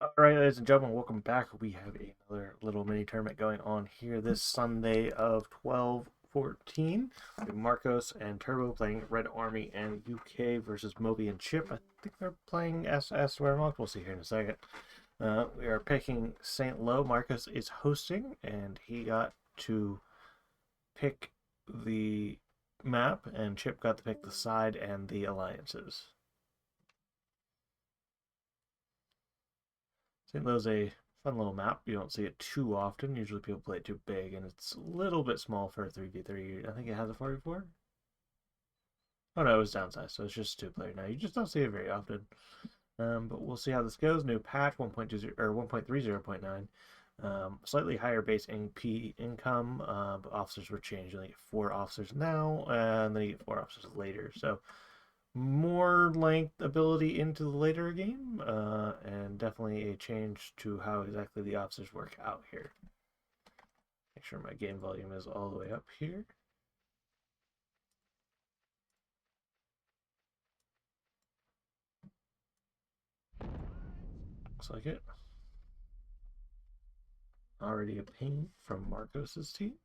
Alright, ladies and gentlemen, welcome back. We have another little mini tournament going on here this Sunday of 12/14. Marcos and Turbo playing Red Army and UK versus Movi and Chip. I think they're playing SS Wehrmacht. We'll see here in a second. We are picking St. Lo. Marcos is hosting, and he got to pick the map, and Chip got to pick the side and the alliances. St. Lo's a fun little map. You don't see it too often. Usually people play it too big, and it's a little bit small for a 3v3. I think it has a 4v4. Oh no, it was downsized, so it's just 2-player now. You just don't see it very often. But we'll see how this goes. New patch 1.20 or 1.30.9. Slightly higher base NP income, but officers were changed. You get 4 officers now, and then you get 4 officers later. So more length ability into the later game, and definitely a change to how exactly the officers work out here. Make sure my game volume is all the way up here. Looks like it. Already a ping from Marcos's team.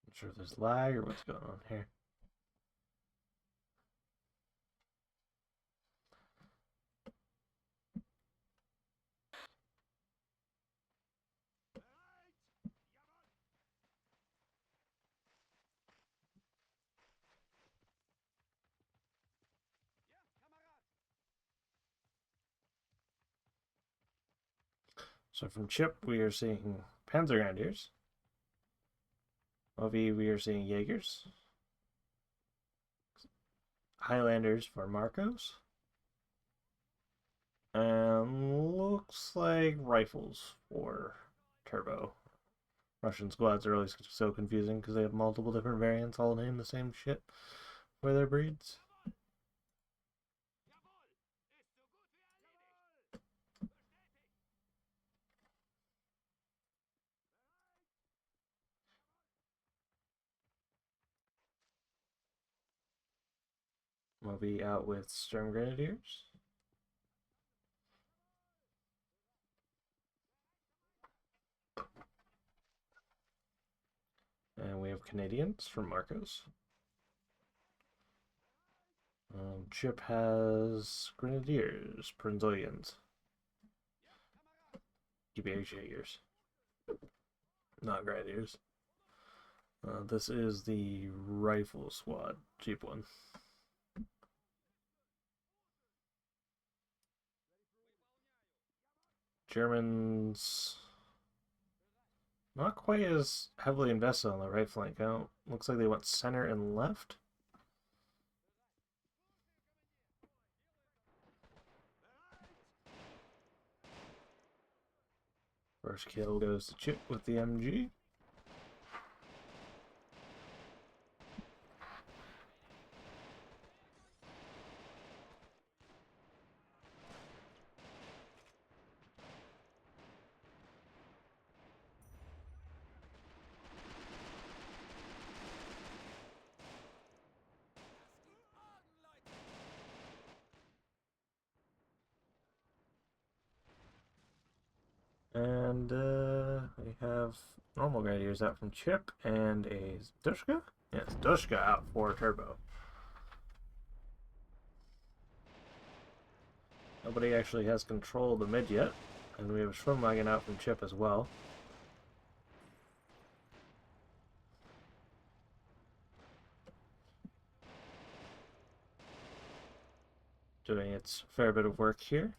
Not sure if there's lag or what's going on here. So from Chip, we are seeing Panzer Grenadiers. Movi, we are seeing Jaegers. Highlanders for Marcos. And looks like rifles for Turbo. Russian squads are always so confusing because they have multiple different variants all named the same shit for their breeds. We'll be out with Sturm Grenadiers. And we have Canadians from Marcos. Chip has Grenadiers, Prinzoians. GBH Jaegers. Not Grenadiers. This is the Rifle Squad, cheap one. Germans not quite as heavily invested on the right flank. Looks like they went center and left. First kill goes to Chip with the MG. And we have normal Grenadiers out from Chip and a Dushka. Yes, Dushka out for Turbo. Nobody actually has control of the mid yet. And we have a Schwimmwagen out from Chip as well. Doing its fair bit of work here.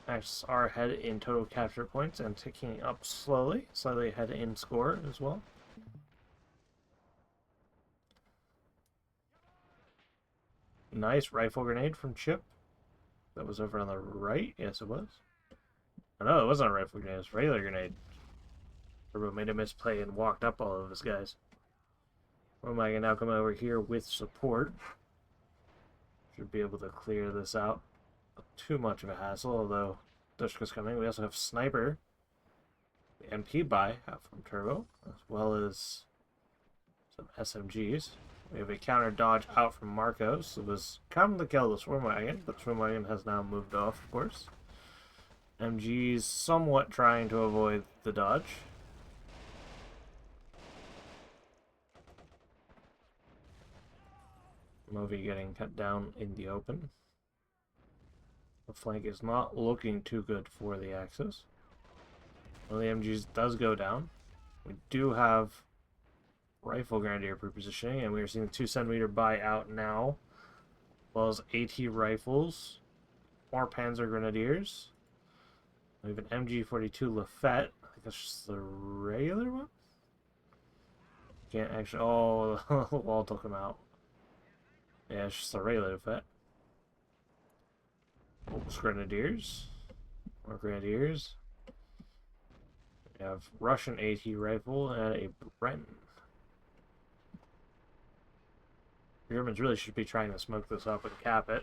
Axis are ahead in total capture points and ticking up slowly, slightly ahead in score as well. Nice rifle grenade from Chip. That was over on the right. Yes, it was. Oh, no, it wasn't a rifle grenade. It was a regular grenade. Turbo made a misplay and walked up all of his guys. Romag now come over here with support. Should be able to clear this out. Not too much of a hassle, although Dushka's coming. We also have Sniper The MP buy out from Turbo, as well as some SMGs. We have a counter dodge out from Marcos. It was coming to kill the Swim Wagon, but Swim Wagon has now moved off, of course. MG's somewhat trying to avoid the dodge. Movi getting cut down in the open. The flank is not looking too good for the Axis. One of the MGs does go down. We do have Rifle Grenadier prepositioning, and we are seeing the 2 centimeter buy out now, as well as AT rifles, more Panzer Grenadiers. We have an MG42 Lafette. I think that's just the regular one. Can't actually. Oh, the wall took him out. Yeah, it's just a regular Lafette. Oops, Grenadiers. More Grenadiers. We have Russian AT rifle and a Bren. Germans really should be trying to smoke this up and cap it.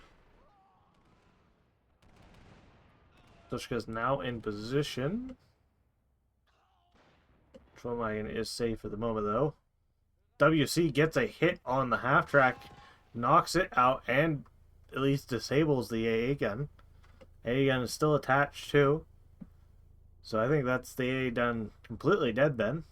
Dushka's now in position. Trollwagon is safe for the moment, though. WC gets a hit on the half track, knocks it out, and at least disables the AA gun. AA gun is still attached, too. So I think that's the AA gun completely dead then.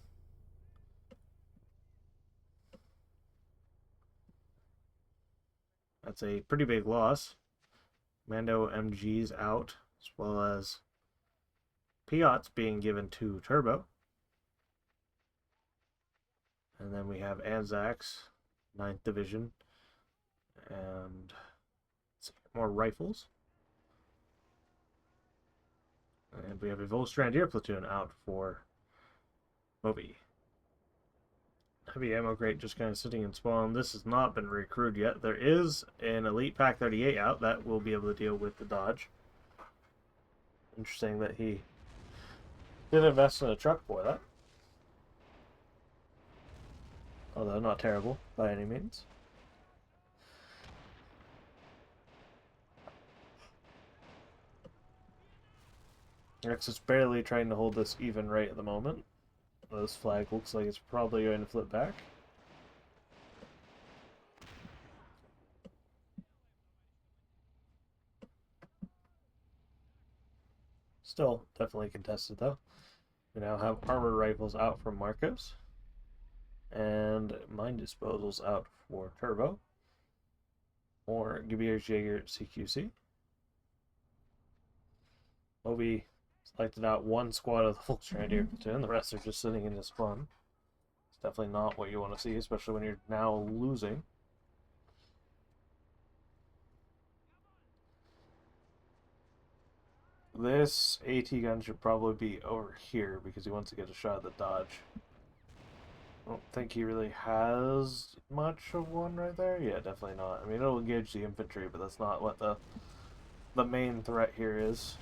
That's a pretty big loss. Mando MG's out, as well as Piot's being given to Turbo. And then we have Anzacs, 9th Division, and more rifles. And we have a Volstrandier platoon out for Movi. Heavy ammo crate just kind of sitting in spawn. This has not been recruited yet. There is an Elite Pack 38 out that will be able to deal with the dodge. Interesting that he did invest in a truck for that. Although not terrible by any means. Rex is barely trying to hold this even right at the moment. This flag looks like it's probably going to flip back. Still definitely contested though. We now have armor rifles out from Marcos. And mine disposals out for Turbo. Or Gebirgsjäger CQC. Movi selected out one squad of the Volksgrenadier platoon. The rest are just sitting in his spawn. It's definitely not what you want to see, especially when you're now losing. This AT gun should probably be over here because he wants to get a shot at the dodge. I don't think he really has much of one right there. Yeah, definitely not. I mean, it'll engage the infantry, but that's not what the main threat here is.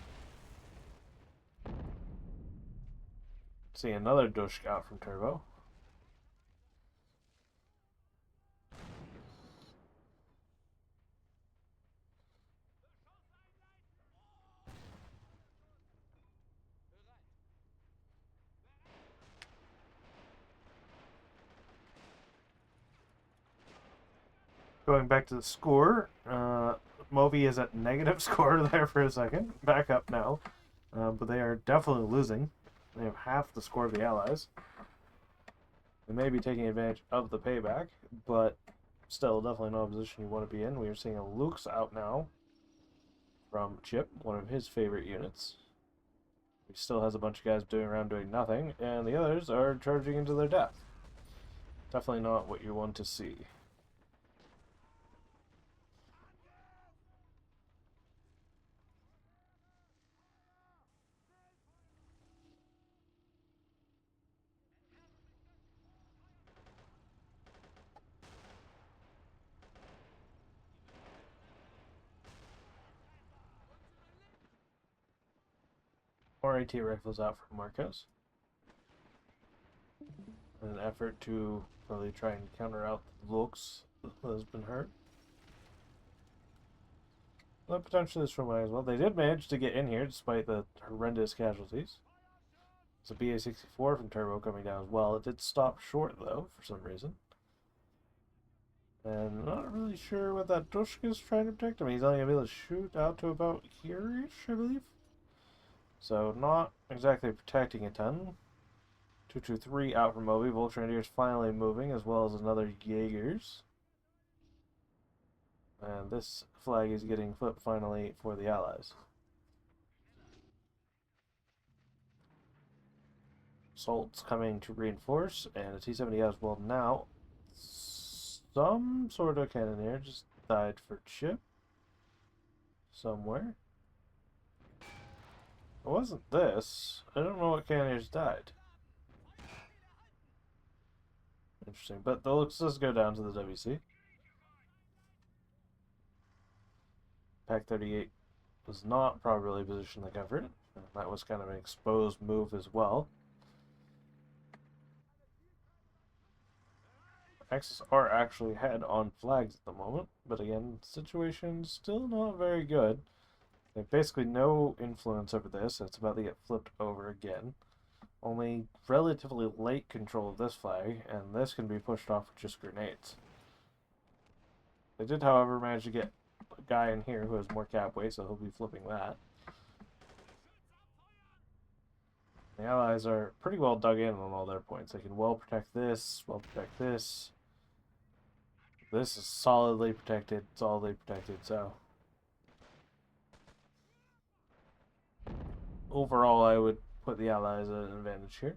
See another Dushk out from Turbo. Going back to the score, Movi is at negative score there for a second. Back up now. But they are definitely losing. They have half the score of the Allies. They may be taking advantage of the payback, but still definitely not a position you want to be in. We are seeing a Luke's out now from Chip, one of his favorite units. He still has a bunch of guys doing nothing, and the others are charging into their death. Definitely not what you want to see. More AT rifles out from Marcos. In an effort to really try and counter out the looks that has been hurt. But potentially this from as well. They did manage to get in here despite the horrendous casualties. It's a BA-64 from Turbo coming down as well. It did stop short, though, for some reason. And not really sure what that Dushka is trying to protect. I mean, he's only going to be able to shoot out to about here-ish, I believe. So, not exactly protecting a ton. 223 out from Movi. Voltrandir's finally moving, as well as another Jaegers. And this flag is getting flipped finally for the Allies. Assault's coming to reinforce, and a T-70 as well now. Some sort of cannoneer just died for chip. Somewhere. It wasn't this. I don't know what cannoneers died. Interesting, but the looks does go down to the WC. Pack 38 was not properly positioned to cover it. That was kind of an exposed move as well. Axis are actually ahead on flags at the moment, but again, situation still not very good. They have basically no influence over this, and it's about to get flipped over again. Only relatively late control of this flag, and this can be pushed off with just grenades. They did, however, manage to get a guy in here who has more cap weight, so he'll be flipping that. The Allies are pretty well dug in on all their points. They can well protect this, well protect this. This is solidly protected, so overall I would put the Allies at an advantage here.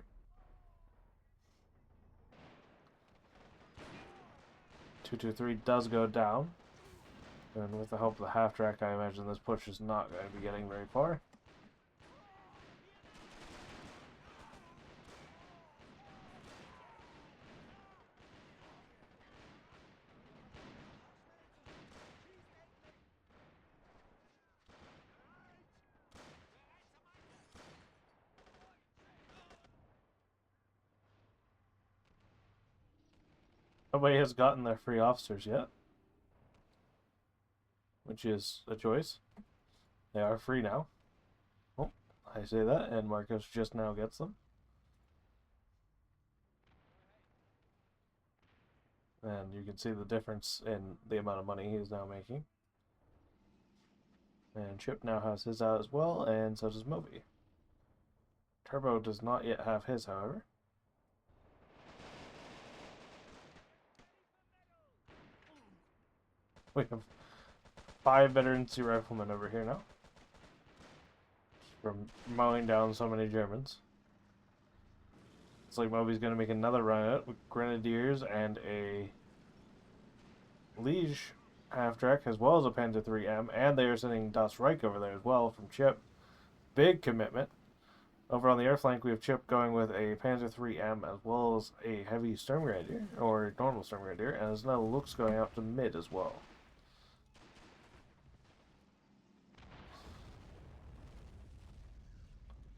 223 does go down, and with the help of the half-track I imagine this push is not going to be getting very far. Nobody has gotten their free officers yet, which is a choice. They are free now. Oh, I say that, and Marcos just now gets them. And you can see the difference in the amount of money he is now making. And Chip now has his out as well, and so does Movi. Turbo does not yet have his, however. We have 5 veteran sea riflemen over here now. From mowing down so many Germans. It's like Movi's going to make another run at it with Grenadiers and a Liege half-track, as well as a Panzer IIIM, and they are sending Das Reich over there as well from Chip. Big commitment. Over on the air flank, we have Chip going with a Panzer IIIM as well as a heavy Sturm Grenadier, or normal Sturm Grenadier, and there's now looks going out to mid as well.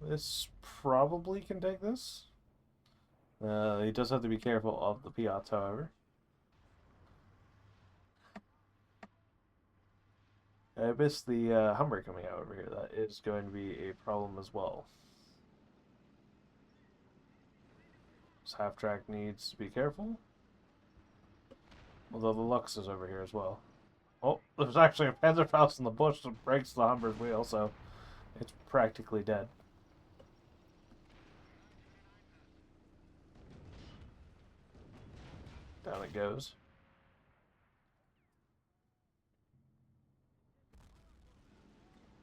This probably can take this. He does have to be careful of the Piats, however. I missed the Humber coming out over here. That is going to be a problem as well. This half-track needs to be careful. Although the Lux is over here as well. Oh, there's actually a Panzerfaust in the bush that breaks the Humber's wheel, so it's practically dead. Down it goes.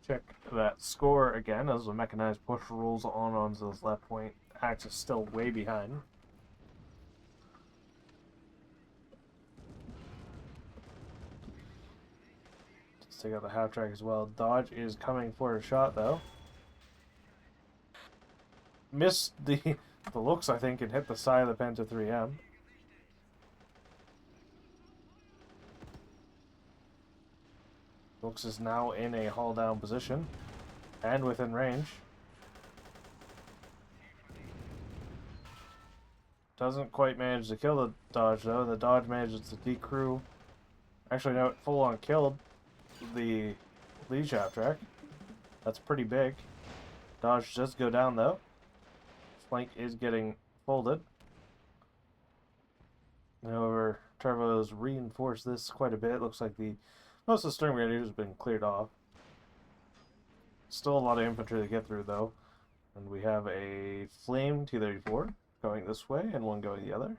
Check that score again as the mechanized push rolls on onto this left point. Axis still way behind. Let's take out the half track as well. Dodge is coming for a shot though. Missed the looks, I think, and hit the side of the Panzer IIIM. Looks is now in a hull down position and within range. Doesn't quite manage to kill the Dodge though. The Dodge manages to decrew. Actually, no, it full on killed the Liege half track. That's pretty big. Dodge does go down though. flank is getting folded. However, Turbo's reinforced this quite a bit. It looks like most of the stern grenadiers has been cleared off. Still a lot of infantry to get through, though. And we have a flame T-34 going this way and one going the other.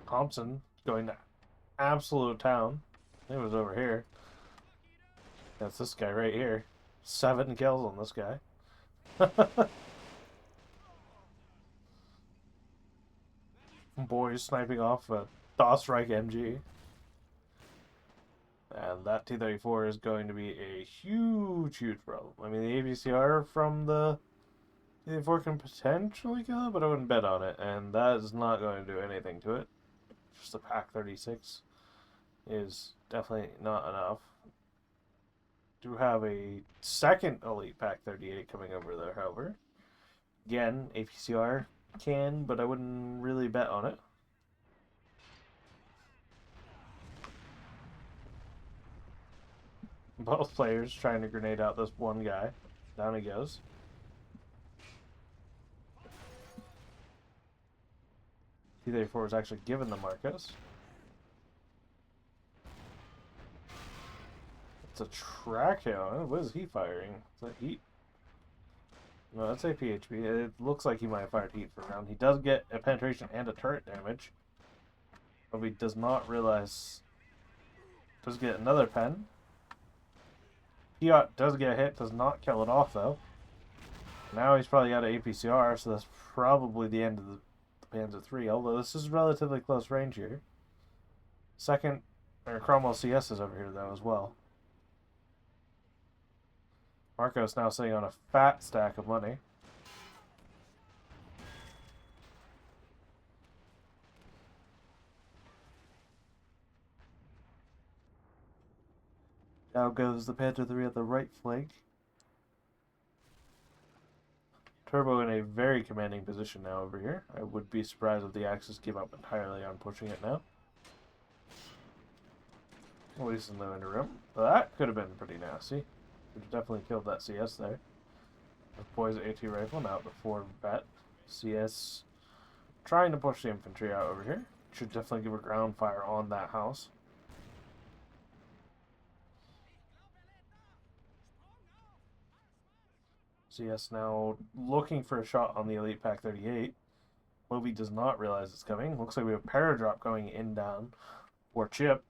Thompson going to absolute town. It was over here. That's this guy right here. 7 kills on this guy. Boys sniping off a DOS-Strike MG. And that T-34 is going to be a huge, huge problem. I mean, the ABCR from the T-34 can potentially kill it, but I wouldn't bet on it. And that is not going to do anything to it. Just the Pac-36 is definitely not enough. Do have a second elite Pac-38 coming over there, however. Again, APCR can, but I wouldn't really bet on it. Both players trying to grenade out this one guy. Down he goes. T-34 was actually given the Marcos. It's a track hit. What is he firing? Is that heat? No, that's a PHP. It looks like he might have fired heat for a round. He does get a penetration and a turret damage. But he does not realize... Does get another pen. Piot does get a hit, does not kill it off though. Now he's probably got an APCR, so that's probably the end of the Panzer III, although this is relatively close range here. Second, Cromwell CS is over here though as well. Marco's now sitting on a fat stack of money. Now goes the Panther III at the right flank. Turbo in a very commanding position now over here. I would be surprised if the Axis give up entirely on pushing it now. At least in the interim. But that could have been pretty nasty. Would have definitely killed that CS there. The boys AT rifle now before vet. CS trying to push the infantry out over here. Should definitely give a ground fire on that house. CS now looking for a shot on the elite Pac-38. Movi does not realize it's coming. Looks like we have a paradrop going in down for Chip.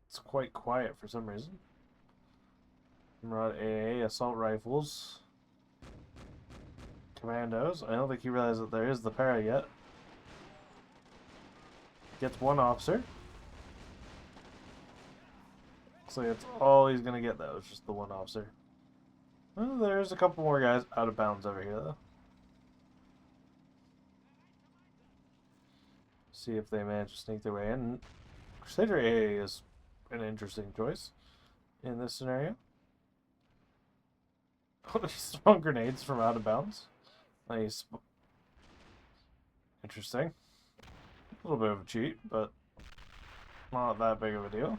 It's quite quiet for some reason. Emerald AA, assault rifles, commandos. I don't think he realized that there is the para yet. Gets one officer. Looks like that's all he's gonna get though, it's just the one officer. Well, there's a couple more guys out of bounds over here though. See if they manage to sneak their way in. Crusader AA is an interesting choice in this scenario. He's throwing grenades from out of bounds. Nice. Interesting. A little bit of a cheat, but not that big of a deal.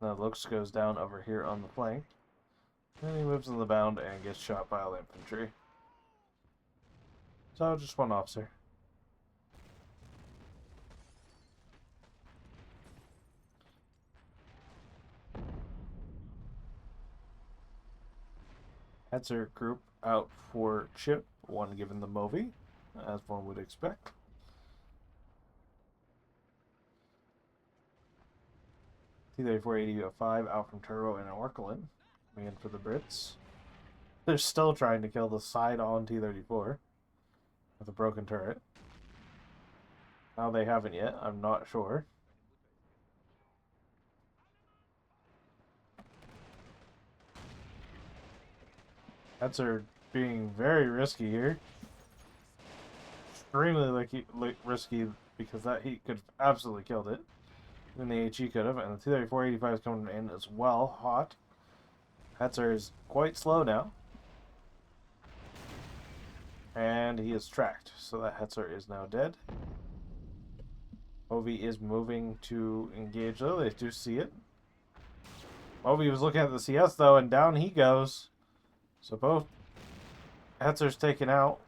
Now Lux goes down over here on the flank. And he moves in the bound and gets shot by all the infantry. So just one officer. Hetzer group out for Chip, one given the Movi, as one would expect. T-34-80-5 out from Turbo and Orkelin, coming in for the Brits. They're still trying to kill the side-on T-34 with a broken turret. How they haven't yet, I'm not sure. Hetzer being very risky here. Extremely risky because that heat could have absolutely killed it. Even the HE could have, and the 234-85 is coming in as well, hot. Hetzer is quite slow now. And he is tracked, so that Hetzer is now dead. Movi is moving to engage, though. They do see it. Movi was looking at the CS, though, and down he goes. So both Hetzer's taken out.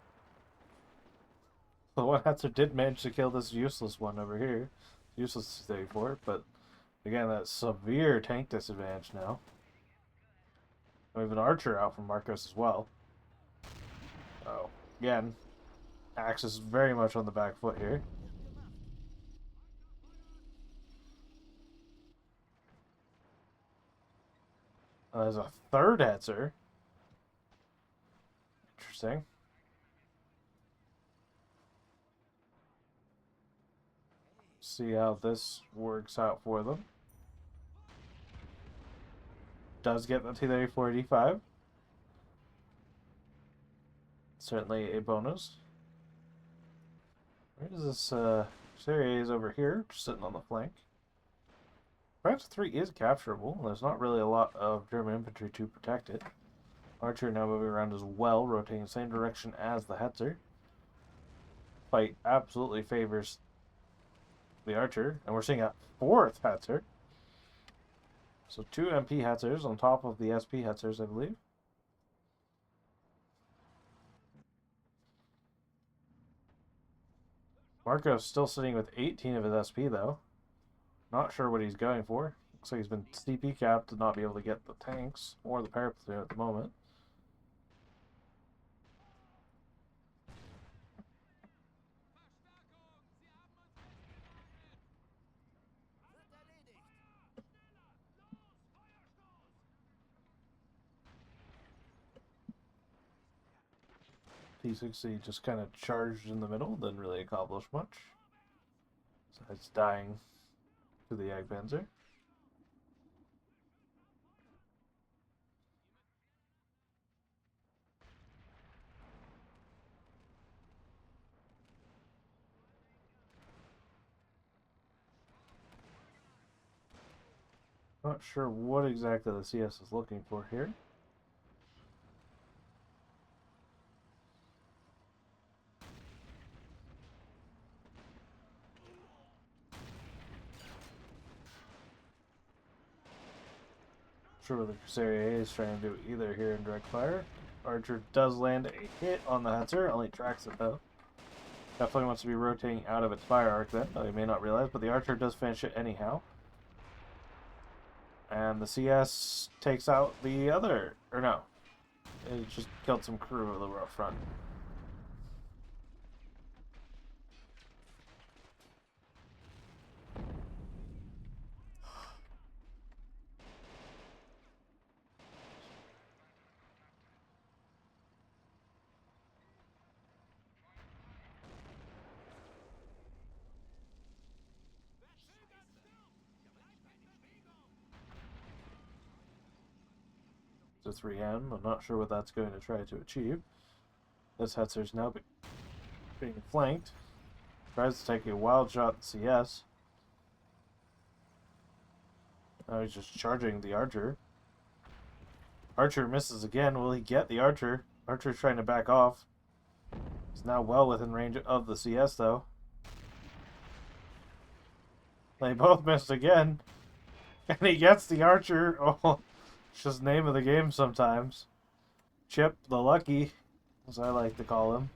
The one Hetzer did manage to kill this useless one over here. Useless 34, but again, that severe tank disadvantage now. We have an archer out from Marcos as well. Oh, again, Axe is very much on the back foot here. There's a third Hetzer. Interesting. See how this works out for them. Does get the T-34-85. Certainly a bonus. Where is this? Serie is over here, just sitting on the flank. France 3 is capturable. There's not really a lot of German infantry to protect it. Archer now moving around as well, rotating the same direction as the Hetzer. Fight absolutely favors the Archer, and we're seeing a fourth Hetzer. So 2 MP Hetzers on top of the SP Hetzers, I believe. Marco's still sitting with 18 of his SP, though. Not sure what he's going for. Looks like he's been CP capped to not be able to get the tanks or the paraplatoon at the moment. P60 just kind of charged in the middle, didn't really accomplish much. So it's dying to the Jagdpanzer. Not sure what exactly the CS is looking for here. Sure what the Crusader is trying to do either here in direct fire. Archer does land a hit on the Hetzer, only tracks it though. Definitely wants to be rotating out of its fire arc then, though he may not realize, but the Archer does finish it anyhow. And the CS takes out the other, or no, it just killed some crew of the rough front. To 3M. I'm not sure what that's going to try to achieve. This Hetzer's now being flanked. Tries to take a wild shot at CS. Now he's just charging the Archer. Archer misses again. Will he get the Archer? Archer's trying to back off. He's now well within range of the CS though. They both missed again. And he gets the Archer. Oh, it's just name of the game sometimes. Chip the Lucky, as I like to call him,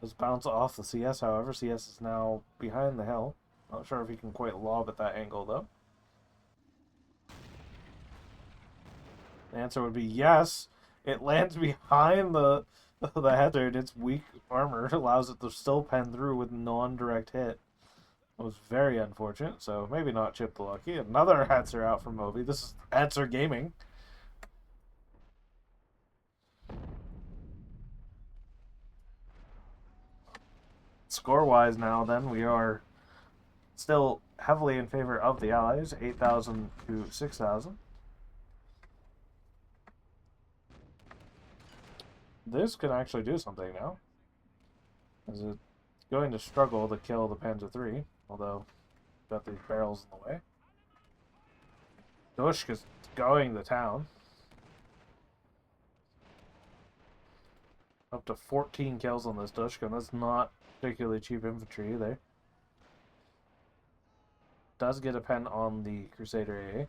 does bounce off the CS, however. CS is now behind the hill. Not sure if he can quite lob at that angle, though. The answer would be yes. It lands behind the Hetzer, and its weak armor allows it to still pen through with non-direct hit. It was very unfortunate, so maybe not Chip the Lucky. Another Hetzer out from Movi. This is Hetzer Gaming. Score-wise now, then, we are still heavily in favor of the Allies, 8,000 to 6,000. This can actually do something now. Is it going to struggle to kill the Panzer III, although got these barrels in the way. Dushka's going to town. Up to 14 kills on this Dushka, and that's not particularly cheap infantry either. Does get a pen on the Crusader AA.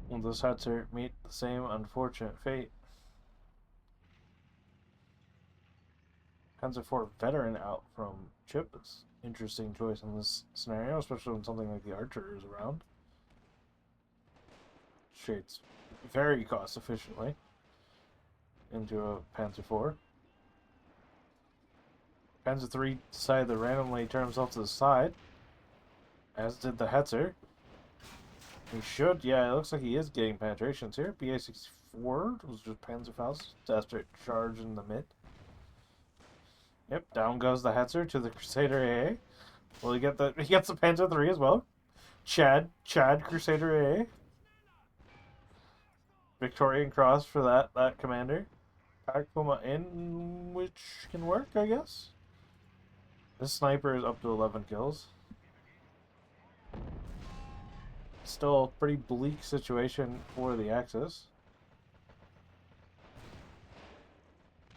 Will this Hutzer meet the same unfortunate fate? Panzer IV veteran out from Chip is interesting choice in this scenario, especially when something like the Archer is around. Shades very cost efficiently into a Panzer IV. Panzer III decided to randomly turn himself to the side, as did the Hetzer. He should, yeah, it looks like he is getting penetrations here. BA-64 was just Panzerfaust after charge in the mid. Yep, down goes the Hetzer to the Crusader AA. Will he get the? He gets the Panzer III as well. Chad Crusader AA. Victorian Cross for that commander. Pack Puma in, which can work, I guess. This sniper is up to 11 kills. Still a pretty bleak situation for the Axis.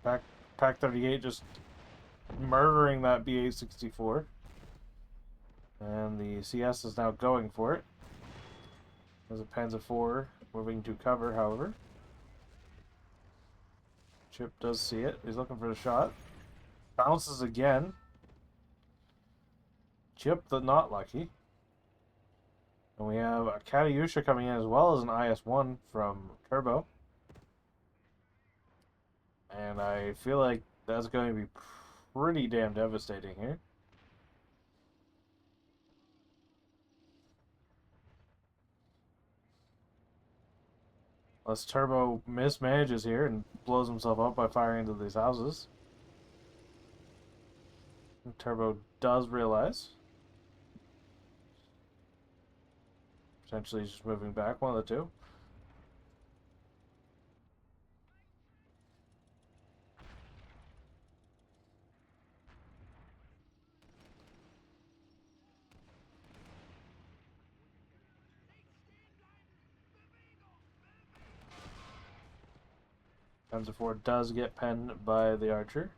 Pack 38 just murdering that BA-64. And the CS is now going for it. There's a Panzer IV moving to cover, however. Chip does see it. He's looking for the shot. Bounces again. Chip the not lucky. And we have a Katyusha coming in as well as an IS-1 from Turbo. And I feel like that's going to be pretty damn devastating here. Unless Turbo mismanages here and blows himself up by firing into these houses. And Turbo does realize. Potentially he's just moving back, one of the two. Panzer IV does get penned by the Archer.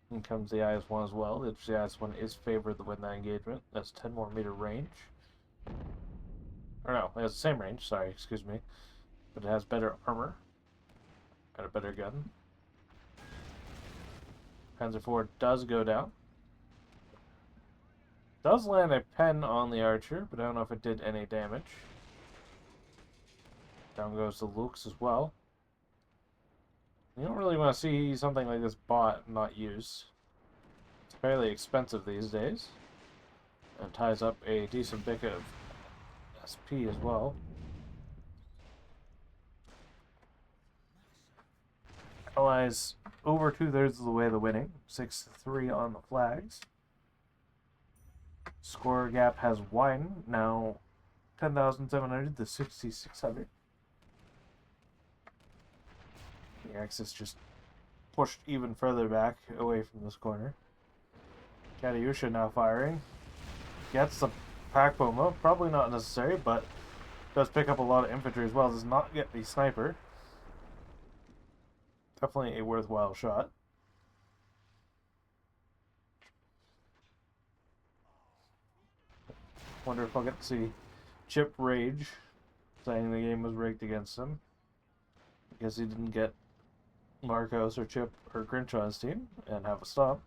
In comes the IS-1 as well. The IS-1 is favored to win that engagement. That's 10 more meter range. Or no, it has the same range, sorry, excuse me. But it has better armor. Got a better gun. Panzer IV does go down. Does land a pen on the Archer, but I don't know if it did any damage. Down goes the Lux as well. You don't really want to see something like this bought and not used. It's fairly expensive these days. And ties up a decent bit of SP as well. Allies over 2/3 of the way to winning. 6-3 on the flags. Score gap has widened. Now 10,700 to 6,600. The Axis just pushed even further back away from this corner. Katyusha now firing. Gets the Pack Puma. Probably not necessary, but does pick up a lot of infantry as well. Does not get the sniper. Definitely a worthwhile shot. Wonder if I'll get to see Chip rage, saying the game was rigged against him. I guess he didn't get Marcos or Chip or Grinch on his team and have a stop.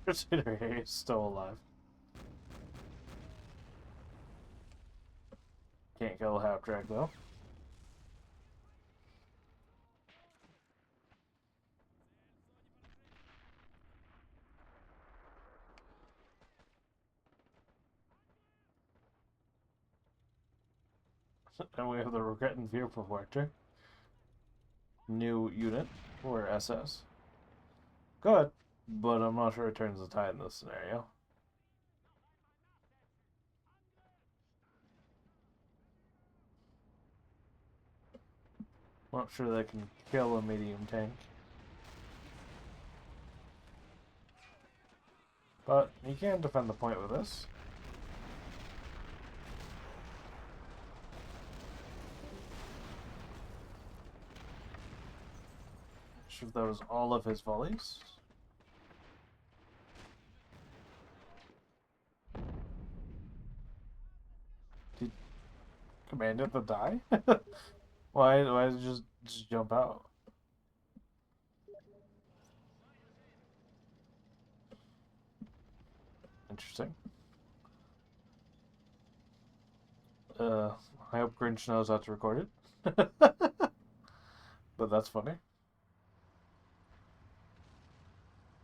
Considering he's still alive. Can't kill a half track though. And we have the Regret and Fear Reflector. New unit for SS. Good, but I'm not sure it turns the tide in this scenario. Not sure they can kill a medium tank. But you can defend the point with this. Sure that was all of his volleys. Did command it to die? Why did it just jump out? Interesting. I hope Grinch knows how to record it. But that's funny.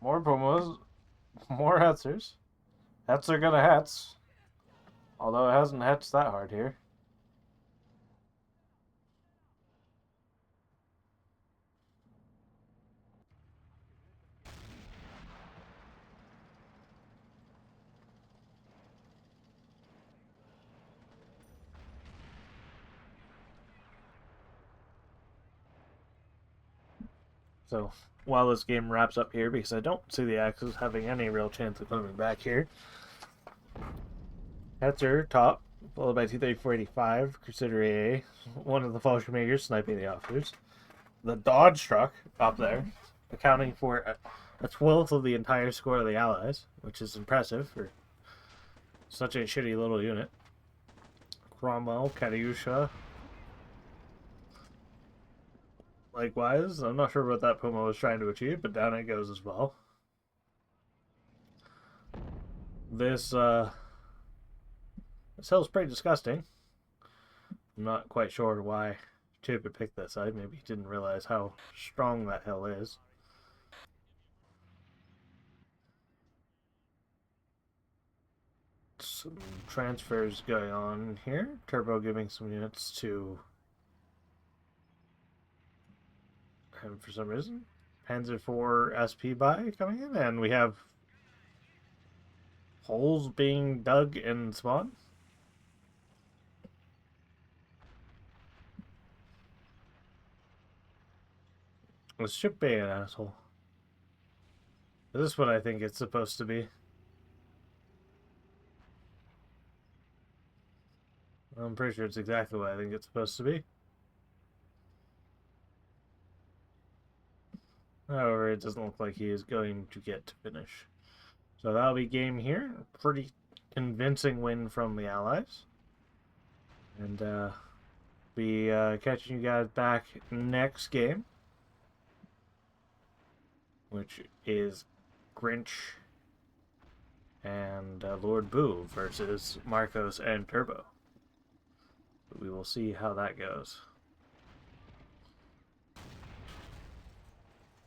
More Pumas, more Hetzers. Hetzer gonna Hetz. Although it hasn't Hetz that hard here. So, while this game wraps up here, because I don't see the Axis having any real chance of coming back here. Hetzer, top, followed by T-3485, Crusader AA, one of the Fallschirmjägers sniping the officers. The Dodge truck up there, accounting for a twelfth of the entire score of the Allies, which is impressive for such a shitty little unit. Cromwell, Katyusha. Likewise, I'm not sure what that Puma was trying to achieve, but down it goes as well. This hill's pretty disgusting. I'm not quite sure why Chip had picked that side. Maybe he didn't realize how strong that hill is. Some transfers going on here. Turbo giving some units to him for some reason. Panzer IV SP buy coming in, and we have holes being dug in spawn. This ship being an asshole. Is this what I think it's supposed to be? I'm pretty sure it's exactly what I think it's supposed to be. However, it doesn't look like he is going to get to finish. So that'll be game here. Pretty convincing win from the Allies. And be catching you guys back next game, which is Grinch and Lord Boo versus Marcos and Turbo. We will see how that goes.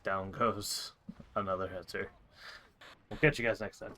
Down goes another Hetzer. We'll catch you guys next time.